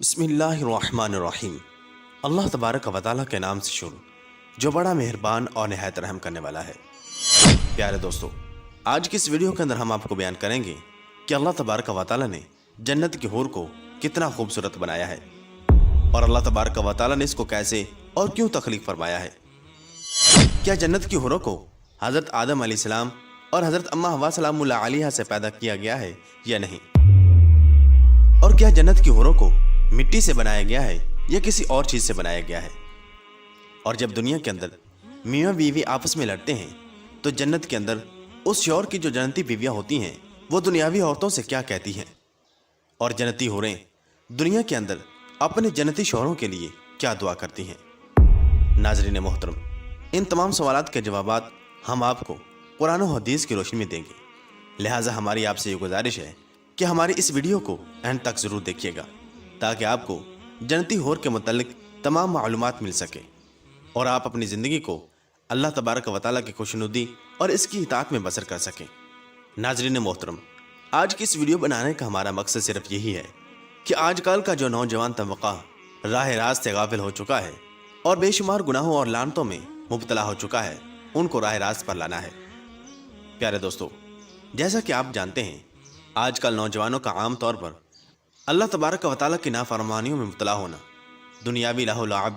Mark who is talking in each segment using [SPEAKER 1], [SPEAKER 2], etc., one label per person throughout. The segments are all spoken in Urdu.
[SPEAKER 1] بسم اللہ الرحمن الرحیم۔ اللہ تبارک و تعالیٰ کے نام سے شروع جو بڑا مہربان اور نہایت رحم کرنے والا ہے۔ پیارے دوستو، آج کی اس ویڈیو کے اندر ہم آپ کو بیان کریں گے کہ اللہ تبارک و تعالیٰ نے جنت کی حور کو کتنا خوبصورت بنایا ہے اور اللہ تبارک و تعالیٰ نے اس کو کیسے اور کیوں تخلیق فرمایا ہے۔ کیا جنت کی حوروں کو حضرت آدم علیہ السلام اور حضرت اماں حوا سلام اللہ علیہا سے پیدا کیا گیا ہے یا نہیں؟ اور کیا جنت کی حوروں کو مٹی سے بنایا گیا ہے یا کسی اور چیز سے بنایا گیا ہے؟ اور جب دنیا کے اندر میاں بیوی آپس میں لڑتے ہیں تو جنت کے اندر اس شوہر کی جو جنتی بیویاں ہوتی ہیں وہ دنیاوی عورتوں سے کیا کہتی ہیں؟ اور جنتی حوریں دنیا کے اندر اپنے جنتی شوہروں کے لیے کیا دعا کرتی ہیں؟ ناظرین محترم، ان تمام سوالات کے جوابات ہم آپ کو قرآن و حدیث کی روشنی میں دیں گے، لہٰذا ہماری آپ سے یہ گزارش ہے کہ ہماری اس ویڈیو کو اینڈ تک ضرور دیکھیے گا تاکہ آپ کو جنتی حور کے متعلق تمام معلومات مل سکے اور آپ اپنی زندگی کو اللہ تبارک و تعالیٰ کی خوشنودی اور اس کی اطاعت میں بسر کر سکیں۔ ناظرین محترم، آج کی اس ویڈیو بنانے کا ہمارا مقصد صرف یہی ہے کہ آج کل کا جو نوجوان طبقہ راہ راست سے غافل ہو چکا ہے اور بے شمار گناہوں اور لعنتوں میں مبتلا ہو چکا ہے، ان کو راہ راست پر لانا ہے۔ پیارے دوستو، جیسا کہ آپ جانتے ہیں، آج کل نوجوانوں کا عام طور پر اللہ تبارک و تعالیٰ کی نافرمانیوں میں مبتلا ہونا، دنیاوی لہو لعب،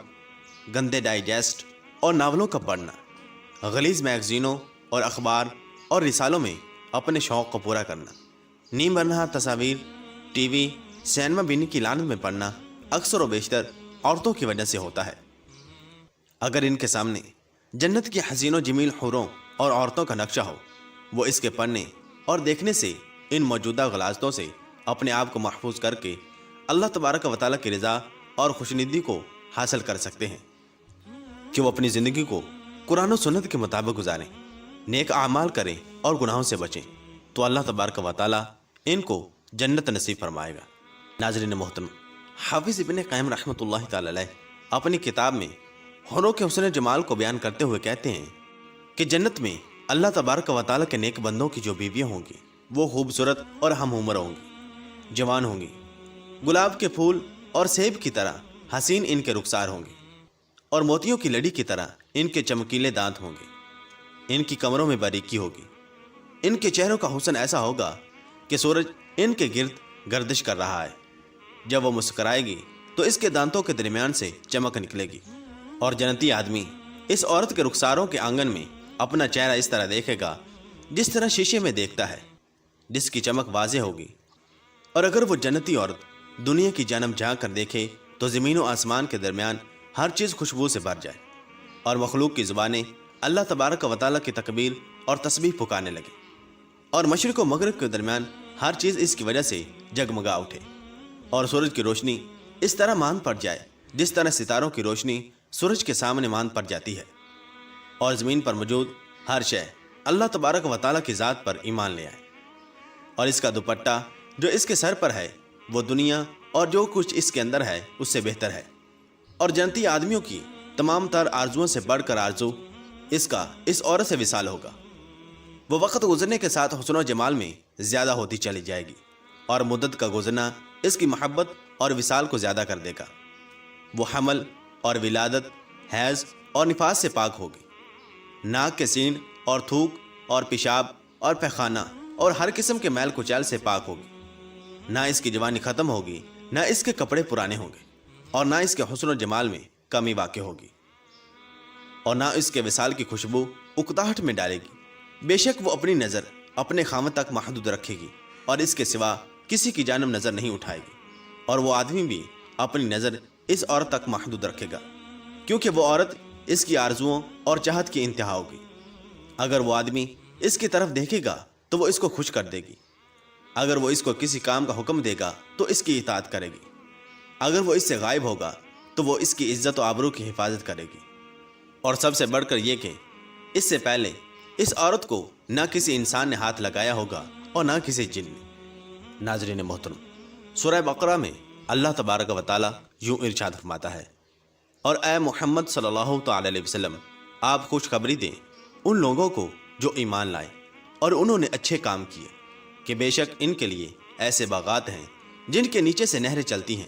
[SPEAKER 1] گندے ڈائجسٹ اور ناولوں کا پڑھنا، غلیظ میگزینوں اور اخبار اور رسالوں میں اپنے شوق کو پورا کرنا، نیم برنہا تصاویر، ٹی وی، سینما بینی کی لعنت میں پڑنا اکثر و بیشتر عورتوں کی وجہ سے ہوتا ہے۔ اگر ان کے سامنے جنت کی حسین و جمیل حوروں اور عورتوں کا نقشہ ہو، وہ اس کے پڑھنے اور دیکھنے سے ان موجودہ غلاظتوں سے اپنے آپ کو محفوظ کر کے اللہ تبارک و تعالیٰ کی رضا اور خوشنودی کو حاصل کر سکتے ہیں کہ وہ اپنی زندگی کو قرآن و سنت کے مطابق گزاریں، نیک اعمال کریں اور گناہوں سے بچیں، تو اللہ تبارک و تعالیٰ ان کو جنت نصیب فرمائے گا۔ ناظرین محترم، حافظ ابن قیم رحمۃ اللہ تعالی علیہ اپنی کتاب میں حوروں کے حسن جمال کو بیان کرتے ہوئے کہتے ہیں کہ جنت میں اللہ تبارک و تعالیٰ کے نیک بندوں کی جو بیویاں ہوں گی وہ خوبصورت اور ہم عمر ہوں گی، جوان ہوں گی، گلاب کے پھول اور سیب کی طرح حسین ان کے رخسار ہوں گے، اور موتیوں کی لڑی کی طرح ان کے چمکیلے دانت ہوں گے، ان کی کمروں میں باریکی ہوگی، ان کے چہروں کا حسن ایسا ہوگا کہ سورج ان کے گرد گردش کر رہا ہے، جب وہ مسکرائے گی تو اس کے دانتوں کے درمیان سے چمک نکلے گی، اور جنتی آدمی اس عورت کے رخساروں کے آنگن میں اپنا چہرہ اس طرح دیکھے گا جس طرح شیشے میں دیکھتا ہے، جس کی چمک واضح ہوگی۔ اور اگر وہ جنتی عورت دنیا کی جانب جھانک کر دیکھے تو زمین و آسمان کے درمیان ہر چیز خوشبو سے بھر جائے اور مخلوق کی زبانیں اللہ تبارک و تعالیٰ کی تکبیر اور تسبیح پکارنے لگے، اور مشرق و مغرب کے درمیان ہر چیز اس کی وجہ سے جگمگا اٹھے، اور سورج کی روشنی اس طرح مان پڑ جائے جس طرح ستاروں کی روشنی سورج کے سامنے مان پڑ جاتی ہے، اور زمین پر موجود ہر شے اللہ تبارک و تعالیٰ کی ذات پر ایمان لے آئے، اور اس کا دوپٹہ جو اس کے سر پر ہے وہ دنیا اور جو کچھ اس کے اندر ہے اس سے بہتر ہے، اور جنتی آدمیوں کی تمام تر آرزوؤں سے بڑھ کر آرزو اس عورت سے وصال ہوگا۔ وہ وقت گزرنے کے ساتھ حسن و جمال میں زیادہ ہوتی چلی جائے گی، اور مدت کا گزرنا اس کی محبت اور وصال کو زیادہ کر دے گا۔ وہ حمل اور ولادت، حیض اور نفاس سے پاک ہوگی، ناک کے سین اور تھوک اور پیشاب اور پیخانہ اور ہر قسم کے میل کچیل سے پاک ہوگی، نہ اس کی جوانی ختم ہوگی، نہ اس کے کپڑے پرانے ہوں گے، اور نہ اس کے حسن و جمال میں کمی واقع ہوگی، اور نہ اس کے وصال کی خوشبو اکتاہٹ میں ڈالے گی۔ بے شک وہ اپنی نظر اپنے خامد تک محدود رکھے گی اور اس کے سوا کسی کی جانب نظر نہیں اٹھائے گی، اور وہ آدمی بھی اپنی نظر اس عورت تک محدود رکھے گا، کیونکہ وہ عورت اس کی آرزوؤں اور چاہت کی انتہا ہوگی۔ اگر وہ آدمی اس کی طرف دیکھے گا تو وہ اس کو خوش کر دے گی، اگر وہ اس کو کسی کام کا حکم دے گا تو اس کی اطاعت کرے گی، اگر وہ اس سے غائب ہوگا تو وہ اس کی عزت و آبرو کی حفاظت کرے گی، اور سب سے بڑھ کر یہ کہ اس سے پہلے اس عورت کو نہ کسی انسان نے ہاتھ لگایا ہوگا اور نہ کسی جن نے۔ ناظرین محترم، سورہ بقرہ میں اللہ تبارک و تعالیٰ یوں ارشاد فرماتا ہے، اور اے محمد صلی اللہ تعالی علیہ وسلم، آپ خوشخبری دیں ان لوگوں کو جو ایمان لائے اور انہوں نے اچھے کام کیے کہ بے شک ان کے لیے ایسے باغات ہیں جن کے نیچے سے نہریں چلتی ہیں،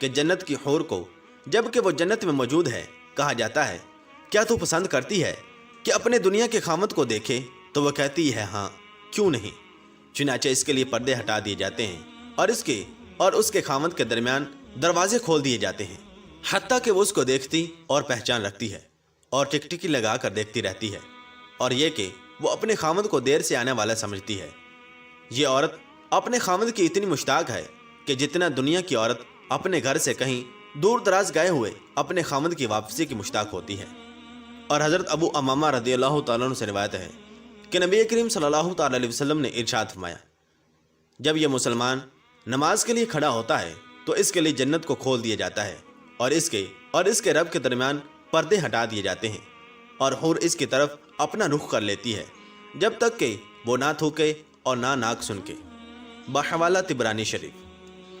[SPEAKER 1] کہ جنت کی حور کو جب کہ وہ جنت میں موجود ہے کہا جاتا ہے کیا تو پسند کرتی ہے کہ اپنے دنیا کے خامد کو دیکھے؟ تو وہ کہتی ہے ہاں، کیوں نہیں۔ چنانچہ اس کے لیے پردے ہٹا دیے جاتے ہیں اور اس کے خامد کے درمیان دروازے کھول دیے جاتے ہیں، حتیٰ کہ وہ اس کو دیکھتی اور پہچان رکھتی ہے اور ٹکٹکی لگا کر دیکھتی رہتی ہے، اور یہ کہ وہ اپنے خامد کو دیر سے آنے والا سمجھتی ہے۔ یہ عورت اپنے خامد کی اتنی مشتاق ہے کہ جتنا دنیا کی عورت اپنے گھر سے کہیں دور دراز گئے ہوئے اپنے خامد کی واپسی کی مشتاق ہوتی ہے۔ اور حضرت ابو امامہ رضی اللہ تعالیٰ عنہ سے روایت ہے کہ نبی کریم صلی اللہ تعالیٰ علیہ وسلم نے ارشاد فرمایا، جب یہ مسلمان نماز کے لیے کھڑا ہوتا ہے تو اس کے لیے جنت کو کھول دیا جاتا ہے اور اس کے رب کے درمیان پردے ہٹا دیے جاتے ہیں، اور حور اس کی طرف اپنا رخ کر لیتی ہے جب تک کہ وہ نہ تھوکے اور نہ ناک سن کے۔ بحوالہ طبرانی شریف۔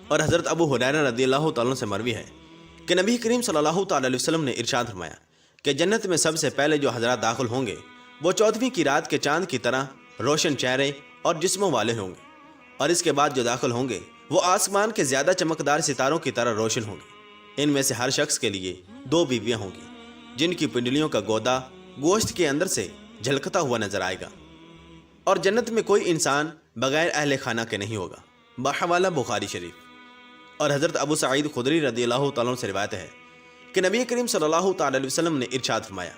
[SPEAKER 1] اور حضرت ابو ہریرہ رضی اللہ تعالیٰ سے مروی ہے کہ نبی کریم صلی اللہ تعالیٰ علیہ وسلم نے ارشاد فرمایا کہ جنت میں سب سے پہلے جو حضرات داخل ہوں گے وہ 14ویں کی رات کے چاند کی طرح روشن چہرے اور جسموں والے ہوں گے، اور اس کے بعد جو داخل ہوں گے وہ آسمان کے زیادہ چمکدار ستاروں کی طرح روشن ہوں گے۔ ان میں سے ہر شخص کے لیے 2 بیویاں ہوں گی جن کی پنڈلیوں کا گودا گوشت کے اندر سے جھلکتا ہوا نظر آئے گا، اور جنت میں کوئی انسان بغیر اہل خانہ کے نہیں ہوگا۔ بحوالہ بخاری شریف۔ اور حضرت ابو سعید خدری رضی اللہ تعالیٰ سے روایت ہے کہ نبی کریم صلی اللہ تعالیٰ علیہ وسلم نے ارشاد فرمایا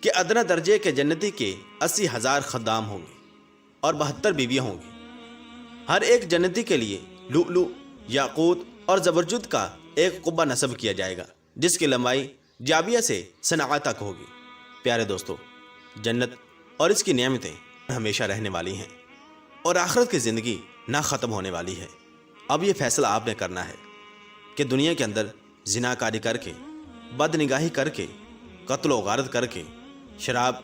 [SPEAKER 1] کہ ادنیٰ درجے کے جنتی کے 80,000 خدام ہوں گے اور 72 بیویاں ہوں گی۔ ہر ایک جنتی کے لیے لؤلؤ، یاقوت اور زبرجد کا ایک قبہ نصب کیا جائے گا جس کی لمبائی جابیہ سے صنعاء تک ہوگی۔ پیارے دوستو، جنت اور اس کی نعمتیں ہمیشہ رہنے والی ہیں اور آخرت کی زندگی نہ ختم ہونے والی ہے۔ اب یہ فیصلہ آپ نے کرنا ہے کہ دنیا کے اندر زنا کاری کر کے، بد نگاہی کر کے، قتل و غارت کر کے، شراب،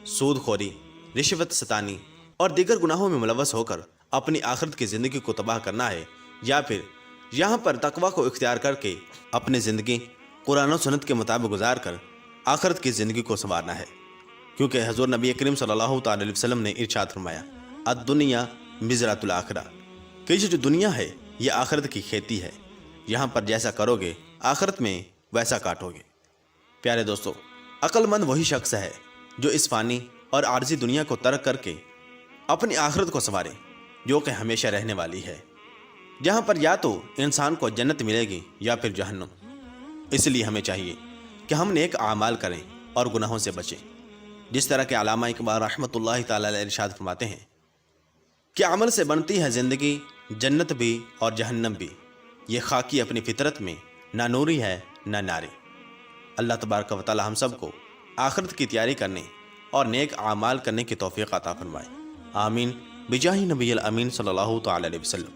[SPEAKER 1] سود خوری، رشوت ستانی اور دیگر گناہوں میں ملوث ہو کر اپنی آخرت کی زندگی کو تباہ کرنا ہے، یا پھر یہاں پر تقویٰ کو اختیار کر کے اپنی زندگی قرآن و سنت کے مطابق گزار کر آخرت کی زندگی کو سنوارنا ہے۔ کیونکہ حضور نبی کریم صلی اللہ تعالی علیہ وسلم نے ارشاد فرمایا، الدنیا مزرعۃ الآخرہ، کہ یہ جو دنیا ہے یہ آخرت کی کھیتی ہے، یہاں پر جیسا کرو گے آخرت میں ویسا کاٹو گے۔ پیارے دوستو، عقل مند وہی شخص ہے جو اس فانی اور عارضی دنیا کو ترک کر کے اپنی آخرت کو سنوارے جو کہ ہمیشہ رہنے والی ہے، جہاں پر یا تو انسان کو جنت ملے گی یا پھر جہنم۔ اس لیے ہمیں چاہیے کہ ہم نیک اعمال کریں اور گناہوں سے بچیں، جس طرح کہ علامہ اقبال رحمۃ اللہ تعالی علیہ ارشاد فرماتے ہیں کہ عمل سے بنتی ہے زندگی، جنت بھی اور جہنم بھی، یہ خاکی اپنی فطرت میں نہ نوری ہے نہ ناری۔ اللہ تبارک و تعالی ہم سب کو آخرت کی تیاری کرنے اور نیک اعمال کرنے کی توفیق عطا فرمائے، آمین بجاہ نبی الامین صلی اللہ تعالی علیہ وسلم۔